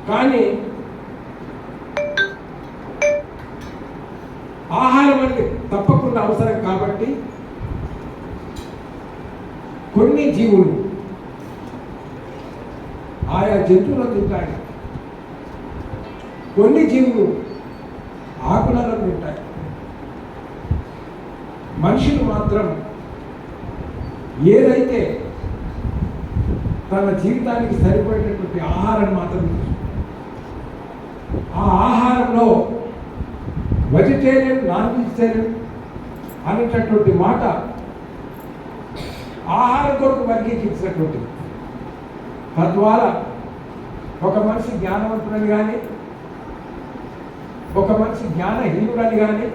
కానీ ఆహారం అనేది తప్పకుండా అవసరం కాబట్టి కొన్ని జీవులు ఆయా జంతువులను తింటాయి, కొన్ని జీవులు ఆకులను తింటాయి. మనుషులు మాత్రం ఏదైతే తన జీవితానికి సరిపోయేటటువంటి ఆహారం మాత్రం ఆ ఆహారంలో వెజిటేరియన్ నాన్ వెజిటేరియన్ అనేటటువంటి మాట ఆహారం కొరకు వర్గీకరించినటువంటి, తద్వారా ఒక మనిషి జ్ఞానవంతుడని కానీ ఒక మనిషి జ్ఞానహీనుడని కానీ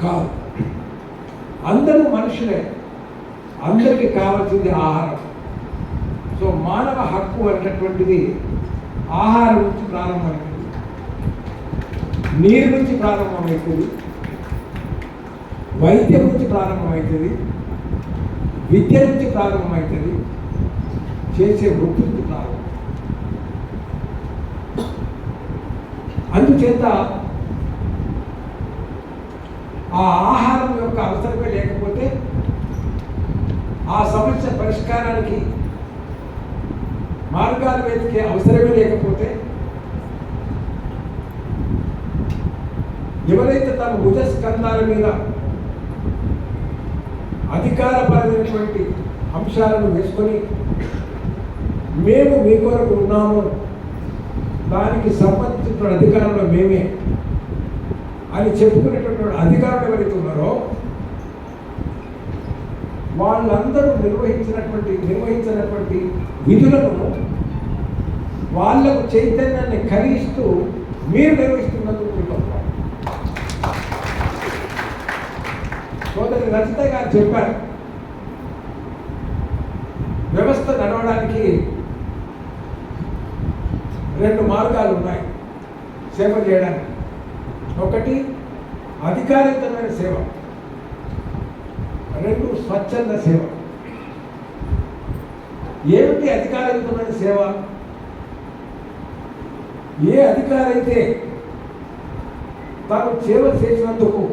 కాదు. అందరూ మనుషులే, అందరికీ కావాల్సింది ఆహారం. సో మానవ హక్కు అనేటటువంటిది ఆహారం నుంచి ప్రారంభమవుతుంది, నీరు నుంచి ప్రారంభమవుతుంది, వైద్యం నుంచి ప్రారంభమవుతుంది, విద్య నుంచి ప్రారంభమవుతుంది, చేసే వృత్తి నుంచి ప్రారంభం. అందుచేత ఆ ఆహారం యొక్క అవసరమే లేకపోతే ఆ సమస్య పరిష్కారానికి మార్గాలు వెతికే అవసరమే లేకపోతే ఎవరైతే తమ భుజస్కంధాల మీద అధికారపరమైనటువంటి అంశాలను వేసుకొని మేము మీ కొరకు ఉన్నాము, దానికి సంబంధించిన అధికారంలో మేమే అని చెప్పుకునేటటువంటి అధికారులు ఎవరైతే ఉన్నారో వాళ్ళందరూ నిర్వహించినటువంటి విధులను వాళ్లకు చైతన్యాన్ని కలిగిస్తూ మీరు నిర్వహిస్తున్నందుకు సోదరి రచిత గారు చెప్పారు, వ్యవస్థ నడవడానికి 2 మార్గాలు ఉన్నాయి సేవ చేయడానికి. ఒకటి అధికారితమైన సేవ, 2 స్వచ్ఛంద సేవ. ఏమిటి అధికారితమైన సేవ? ఏ అధికారి అయితే తాను సేవ చేసినందుకు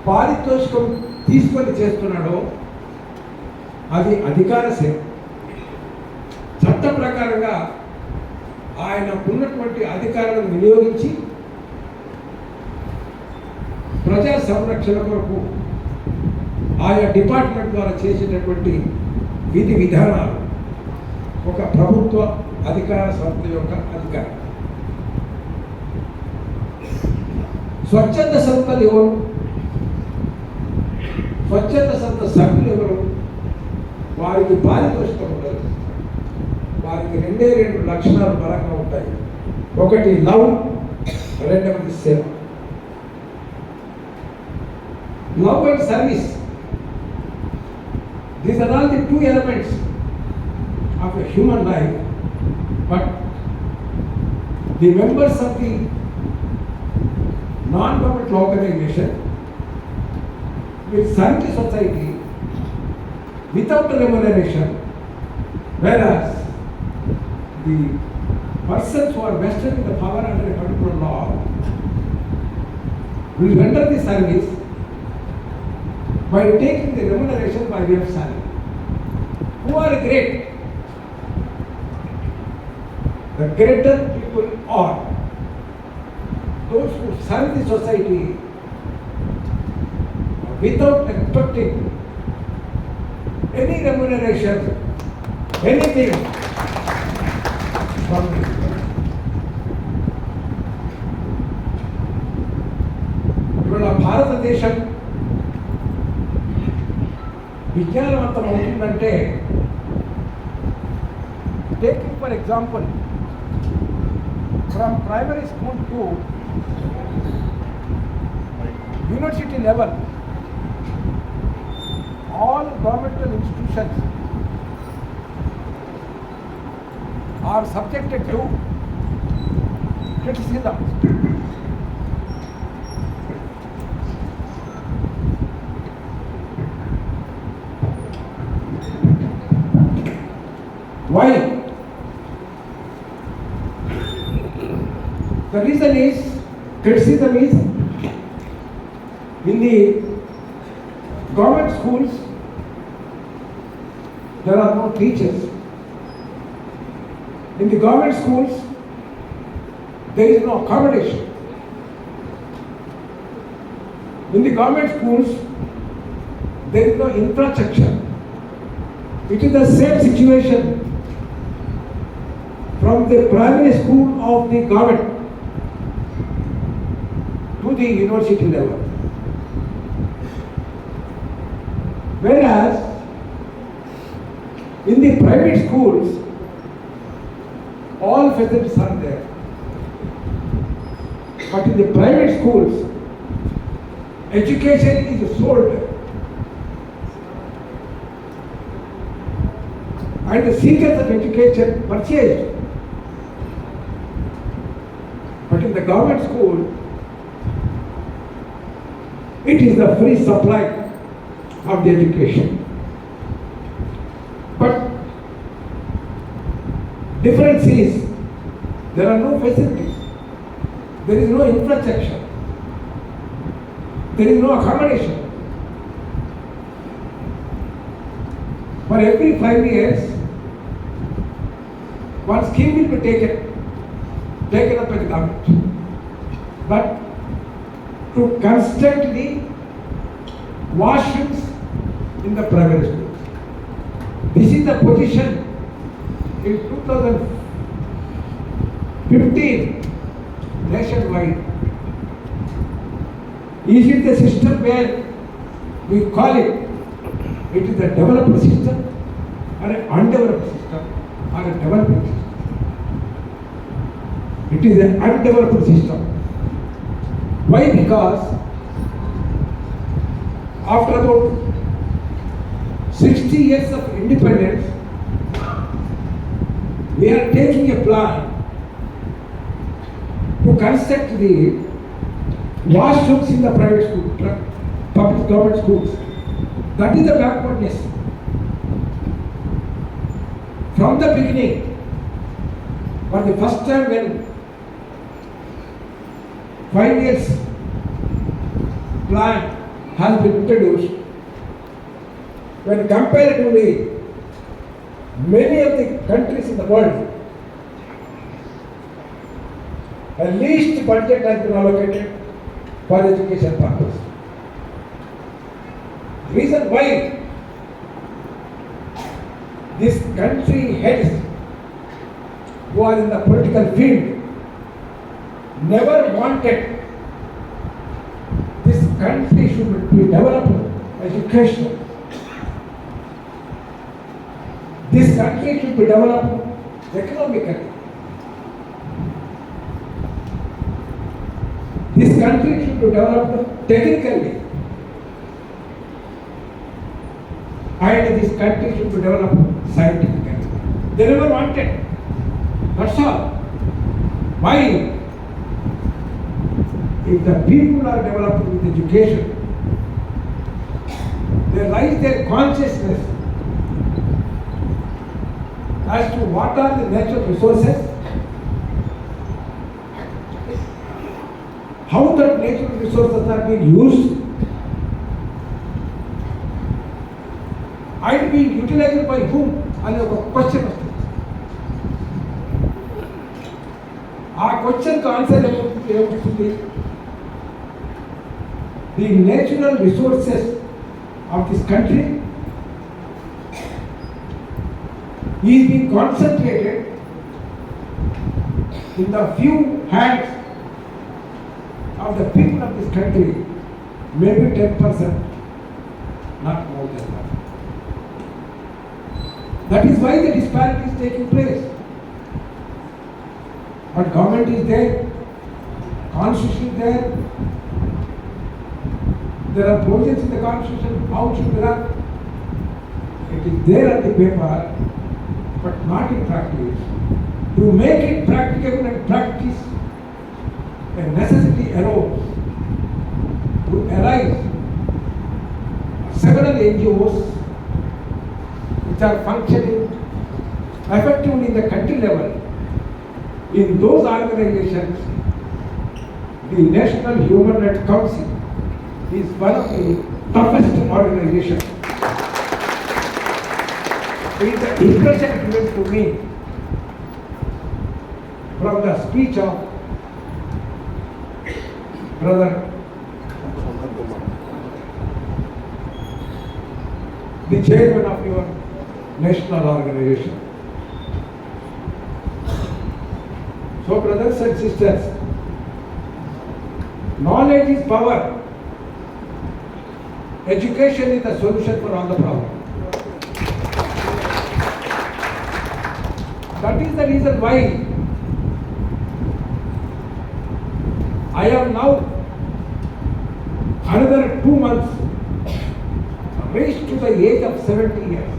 పారితోషికం తీసుకొని చేస్తున్నాడో అది అధికార సేవ. చట్ట ప్రకారంగా ఆయన ఉన్నటువంటి అధికారాలను వినియోగించి ప్రజా సంరక్షణ కొరకు ఆయా డిపార్ట్మెంట్ ద్వారా చేసేటటువంటి విధి విధానాలు ఒక ప్రభుత్వ అధికార సంస్థ యొక్క అధికారం. స్వచ్ఛంద సంస్థలు ఎవరు? స్వచ్ఛంద సంస్థ సభ్యులు ఎవరు? వారికి పారితోషికం ఉండదు. వారికి 2 లక్షణాలు బలంగా ఉంటాయి. ఒకటి లవ్, రెండవది సేవ. Love and service. These are all the 2 elements of a human life. But the members of the non-governmental organization will serve the society without remuneration, whereas the persons who are vested in the power under a particular law will render the service by taking the remuneration by way of salary. Who are great? The greater people are those who serve the society without expecting any remuneration, anything from it. ఇవాళ భారతదేశం విజ్ఞానవంతం అవుతుందంటే, taking for example from primary school to university level, all governmental institutions are subjected to criticism. Why? The reason is, criticism is, in the government schools, there are no teachers. In the government schools, there is no accommodation. In the government schools, there is no infrastructure. It is the same situation from the primary school of the government to the university level. Whereas in the private schools, all facilities are there. But in the private schools, education is sold. And the seekers of education purchased. But in the government school, it is the free supply of the education. But difference is, there are no facilities, there is no infrastructure, there is no accommodation. For every 5 years, one scheme will be taken up by the government. But to construct the washrooms in the private schools. This is the position in 2015 nationwide. Is it the system where we call it is a developed system or an undeveloped system or a developing system? It is an undeveloped system. Why? Because after about 60 years of independence, we are taking a plan to construct the washrooms in the private school, public government schools. That is the backwardness. From the beginning, for the first time when 5 years plan has been introduced, when compared to the many of the countries in the world, the least budget has been allocated for education purpose. Reason why this country heads who are in the political field never wanted this country should be developed education. This country should be developed economically. This country should be developed technically. And this country should be developed scientifically. They never wanted. That's all. Why? If the people are developed with education, they raise their consciousness as to what are the natural resources, how the natural resources are being used, and being utilized by whom అనే ఒక question వస్తుంది. ఆ క్వశ్చన్కి answer ఏమవుతుంది? The natural resources of this country is being concentrated in the few hands of the people of this country, maybe 10%, not more than that. That is why the disparity is taking place. But government is there, constitution is there. There are provisions in the constitution how it should be run. It is there on the paper, but not in practice. To make it practicable and practice, a necessity arose to arise several NGOs which are functioning effectively in the country level. In those organizations, the National Human Rights Council is one of the toughest organizations. It is the impression given to me from the speech of Brother the chairman of your national organization. So brothers and sisters, knowledge is power. Education is the solution for all the problems. That is the reason why I am now another 2 months raised to the age of 70 years.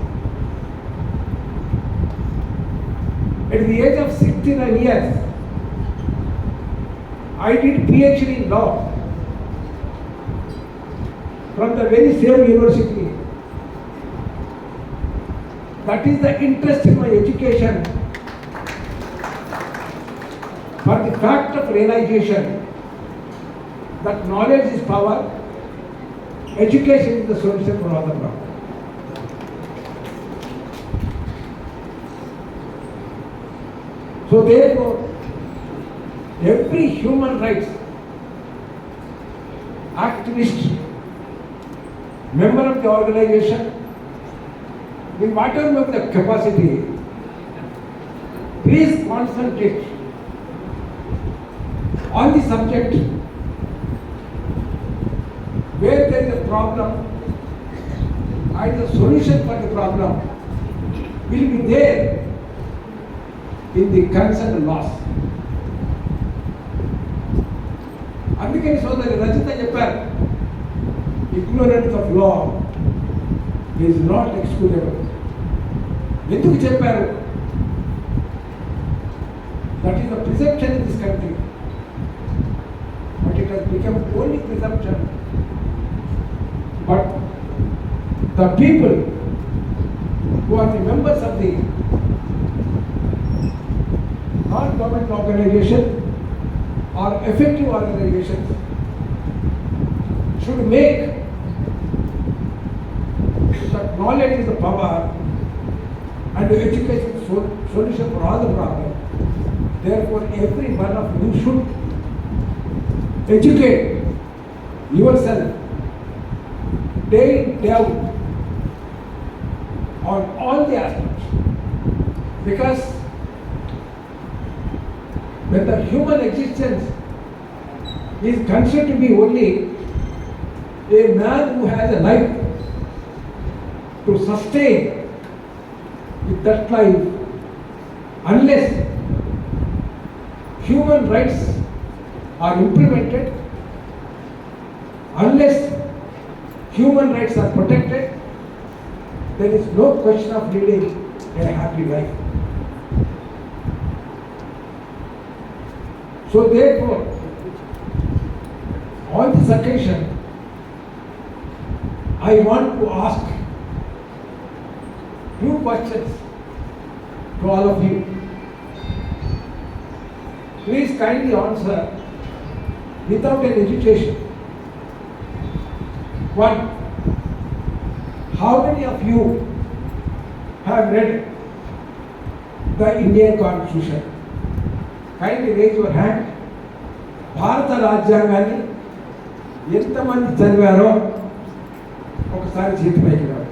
At the age of 69 years, I did PhD in law from the very same university. That is the interest in my education, for the fact of realization that knowledge is power, education is the solution for all the problems. So therefore, every human rights activist, member of the organization, with whatever of the capacity, please concentrate on the subject where there is a problem and the solution for the problem will be there in the concerned laws. అందుకని సోదరి రచిత చెప్పారు, ignorance of law is not excusable. ఎందుకు చెప్పారు? That is the presumption in this country, but it has become only presumption. But the people who are the members of the non-government organization or effective organizations should make that knowledge is the power and education is the solution for all the problems. Therefore, every one of you should educate yourself day in, day out on all the aspects, because when the human existence is considered to be only a man who has a life to sustain with that life, unless human rights are implemented, unless human rights are protected, there is no question of leading a happy life. So therefore, on this occasion, I want to ask two questions to all of you. Please kindly answer without an hesitation. One, how many of you have read the Indian Constitution? Kindly raise your hand. భారత రాజ్యాంగాన్ని ఎంతమంది చదివారో ఒకసారి చేతి పైకి రావాలి.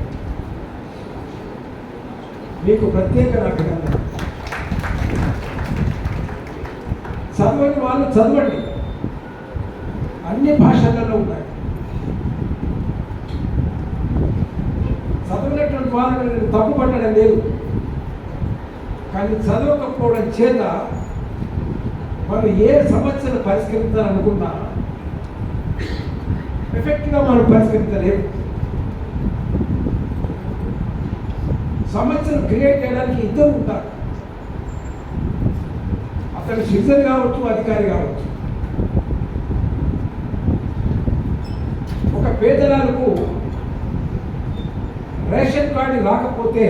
మీకు ప్రత్యేక అభినందన. చదవని వాళ్ళు చదవండి, అన్ని భాషలలో ఉన్నాయి. చదవనటువంటి వాళ్ళని నేను తప్పుపట్టడం లేదు, కానీ చదవకపోవడం చేత మనం ఏ సమస్యను పరిష్కరించాలనుకున్నా ఎఫెక్ట్గా మనం పరిష్కరించలేము. సమస్యను క్రియేట్ చేయడానికి ఇద్దరు ఉంటారు, అతను సిటిజన్ కావచ్చు, అధికారి కావచ్చు. ఒక పేదలకు రేషన్ కార్డు రాకపోతే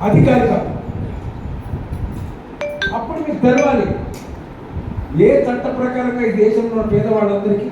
అధికారి కాదు. అప్పుడు మీకు తెలవాలి ఏ చట్ట ప్రకారంగా ఈ దేశంలో పేదవాళ్ళందరికీ